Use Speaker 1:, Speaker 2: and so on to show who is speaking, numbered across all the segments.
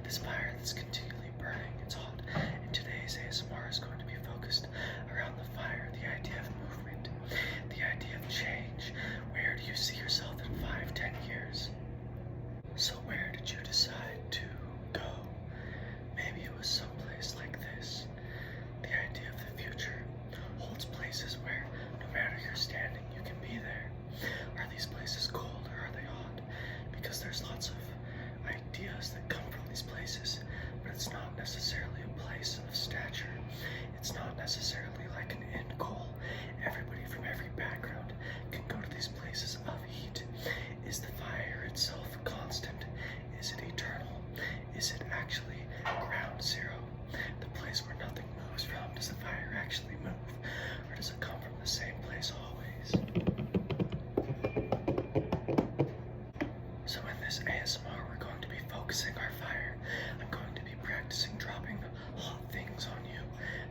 Speaker 1: this fire that's continually burning. It's hot. And today's ASMR is going to be focused around the fire, the idea of movement, the idea of change. Where do you see yourself in 5, 10 years? So where did you decide to go? Maybe it was someplace like this. The idea of the future holds places where no matter you're standing, you can be there. Are these places cold or are they hot? Because there's lots of ideas that come from these places, but it's not necessarily a place of stature. It's not necessarily like an end goal. Everybody from every background can go to these places of heat. Is the fire itself constant? Is it eternal? Is it actually ground zero? The place where nothing moves from. Does the fire actually move? Or does it come from the same place always? So in this ASMR, we're going to be focusing our fire. I'm going to be practicing dropping hot things on you.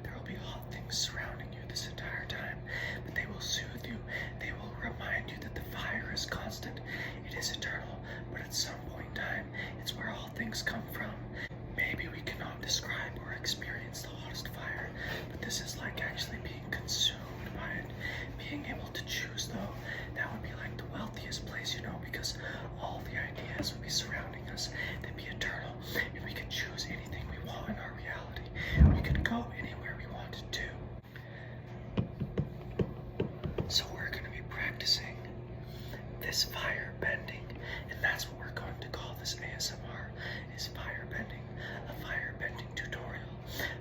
Speaker 1: There will be hot things surrounding you this entire time, but they will soothe you. They will remind you that the fire is constant. It is eternal, but at some point in time, it's where all things come from. Maybe we cannot describe or experience the hottest fire, but this is like actually being consumed by it. Being able to choose, though, that would be like the wealthiest place, because all the ideas would be surrounding us. They'd be eternal, and we could choose anything we want in our reality. We could go anywhere we wanted to. So we're going to be practicing this fire bending, and that's what we're going to call this ASMR, is fire bending, a fire bending tutorial.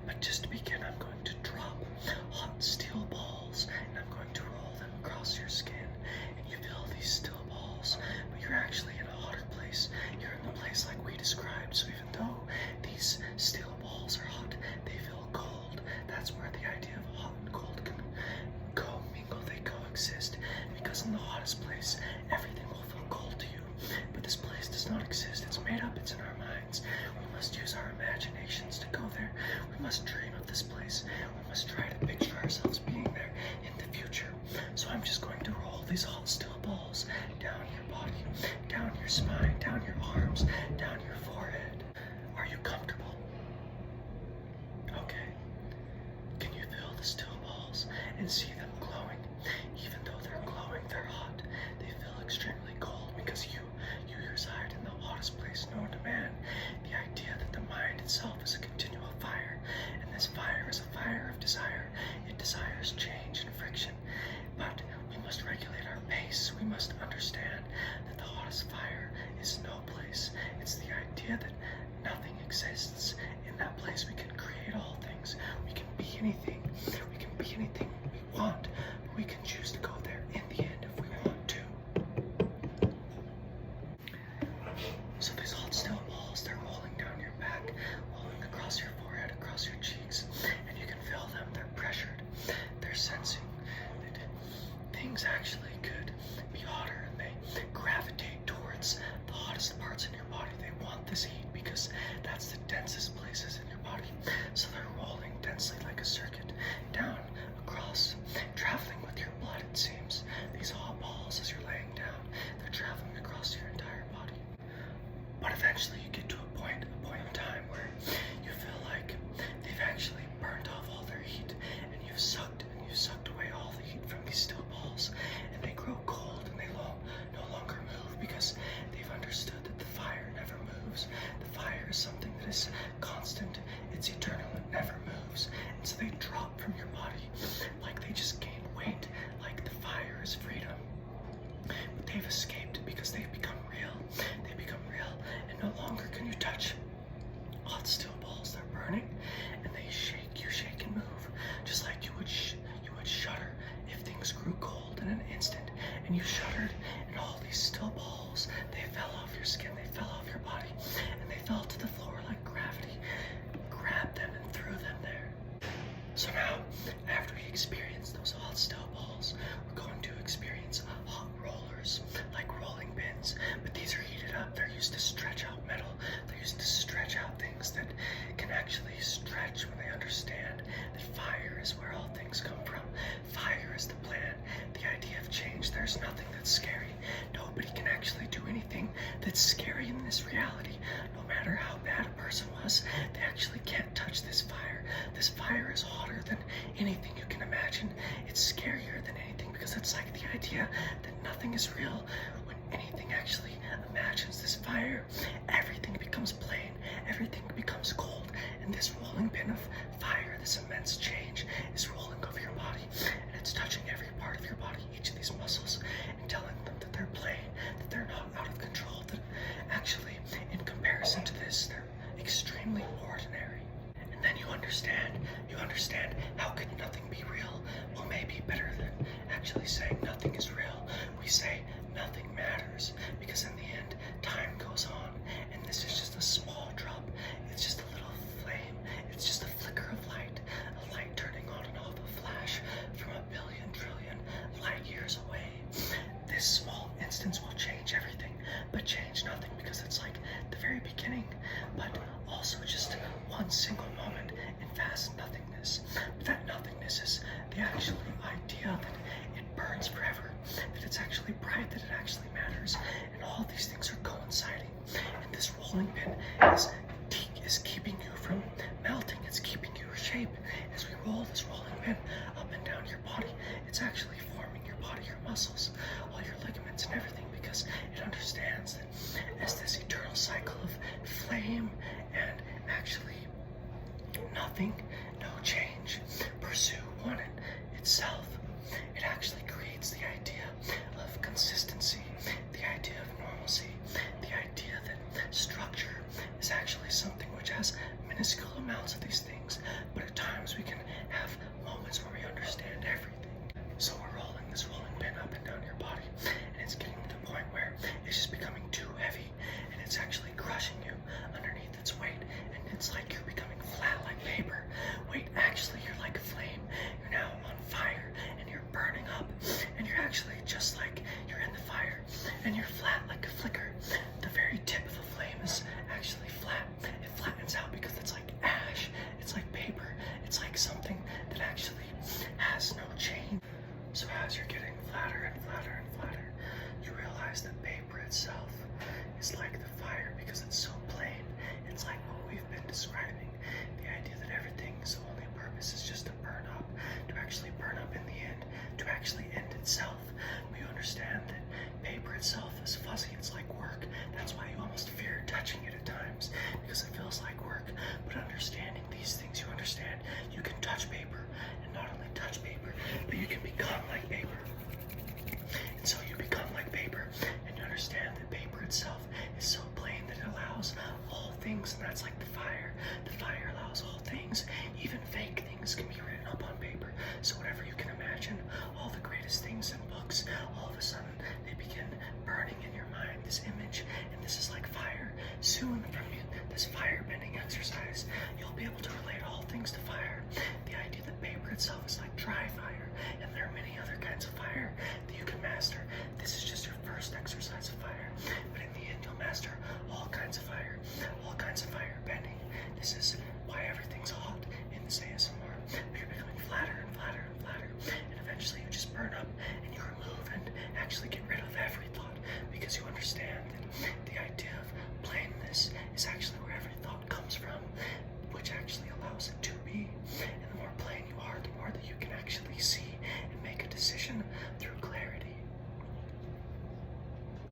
Speaker 1: But just to begin, I'm going to drop hot steel balls, and I'm going to roll them across your skin, and you feel these steel balls, but you're actually in a hotter place. You're in the place like we described, so even though these steel balls are hot, they feel cold. That's where the idea of hot and cold can co-mingle, they coexist, because in the hottest place, everything will feel cold to you. But this place does not exist. It's made up. It's in our minds. We must use our imaginations to go there. We must dream of this place. We must try to picture ourselves being there in the future. So I'm just going to roll these hot steel balls down your body, down your spine, down your arms, down your forehead. Are you comfortable? Okay. Can you feel the steel balls and see them glowing? Even though they're glowing, they're hot. They feel extremely cold because you reside in the hottest place known to man. The idea that the mind itself is a continual fire, and this fire is a fire of desire. It desires change and friction, but we must regulate our pace. We must understand that the hottest fire is no place. It's the idea that nothing exists. In that place we can create all things. We can be anything. We can be anything we want, but we can choose to go there in the end if we want to. So these hot steel balls, they're rolling down your back, rolling across your forehead, across your cheeks, and you can feel them. They're pressured. They're sensing that things actually could be hotter, and they gravitate towards the hottest parts in your body. They want this heat because that's the densest places in your body. So they're rolling densely like a circuit down across, traveling with your blood, it seems. These hot balls, as you're laying down, they're traveling across your entire body. But eventually you get to a point in time where you feel like they've actually burnt off all their heat, and you've sucked away all the heat from these steel balls, and they grow cold and they no longer move because they've understood that the fire never moves. The fire is something that is constant, it's eternal, it never moves. And so they drop from your body like they just gain weight, like the fire is freedom. But they've escaped because they've become real. They become real, and no longer can you touch hot steel balls. They're burning, and they shake. You shake and move, just like you would shudder if things grew cold in an instant. And you shuddered, and all these steel balls, they fell off your skin, they fell off your body, and they fell to the floor like gravity grabbed them and threw them there. So now, after we experience those hot steel balls, we're going to experience hot rollers, like rolling pins, but these are heated up. They're used to stretch out metal. They're used to stretch out things that can actually stretch when they understand that fire is where all things come from. Fire is the plan, the idea of change. There's nothing that's scary. Nobody can actually do anything that's scary in this reality. No matter how bad a person was, they actually can't touch this fire. This fire is hotter than anything you can imagine. It's scarier than anything because it's like the idea that nothing is real. When anything actually imagines this fire, everything becomes plain, everything becomes cold, and this rolling pin of fire, this immense change, is rolling over your body, and it's touching every part of your body, each of these muscles, and telling them that they're plain, that they're not out of control, that actually, in comparison to this, they're extremely ordinary. And then you understand how could nothing be real? Well, maybe better than actually saying nothing is real, we say nothing matters, because in the end, time goes on, and this is just a small drop. It's just a little flame. It's just a flicker of light, a light turning on and off, a flash from a billion trillion light years away. This small instance will change everything, but change nothing, because it's like the very beginning, but also just one single moment in vast nothingness. But that nothingness is the actual idea that it burns forever, that it's actually bright, that it actually matters, and all these things are coinciding. And this rolling pin is keeping you from melting. It's keeping you shape. As we roll this rolling pin up and down your body, it's actually forming your body, your muscles, all your ligaments and everything, because it understands that as this eternal cycle of flame and actually nothing, no change, pursue one in itself, it actually creates the idea of consistency, the idea of normalcy, the idea that structure is actually something which has minuscule amounts of these things, but at times we can have moments where we understand everything. So we're rolling this rolling pin up and down your body, and it's getting to the point where it's just becoming too heavy, and it's actually crushing you underneath its weight, and it's like you're becoming flat like paper. Wait, actually you're like a flame. You're now on fire, and you're burning up, and you're actually just like you're in the fire, and you're flat like a flicker. The very tip of the flame is actually flat. It flattens out because it's like ash, it's like paper, it's like something that actually has no change. So as you're getting flatter and flatter and flatter, you realize that paper itself is like the fire because it's so plain. It's like what we've been describing, the idea that everything's only purpose is just to burn up, to actually burn up in the end, to actually end itself. We understand that paper itself is fuzzy, it's like work. That's why you almost fear touching it at times, because it feels like work. But understanding these things, you understand you can touch paper, and not only touch paper, but you can become like paper. And so you become like paper, and you understand that paper itself is so plain that it allows all things, and that's like the fire. The fire allows all things, even fake things can be written up on paper. So whatever you can imagine, all the greatest things in books, all of a sudden they begin burning in your mind, this image, and this is like fire. Soon from this fire bending exercise, you'll be able to relate all things to fire. The idea that paper itself is like dry fire, and there are many other kinds of fire that you can master. This is just your first exercise of fire, but in the end you'll master all kinds of fire bending. This is why everything's hot in this ASMR. You're becoming flatter and flatter and flatter, and eventually you just burn up and you remove and actually get rid of every thought, because you understand that the idea of plainness is actually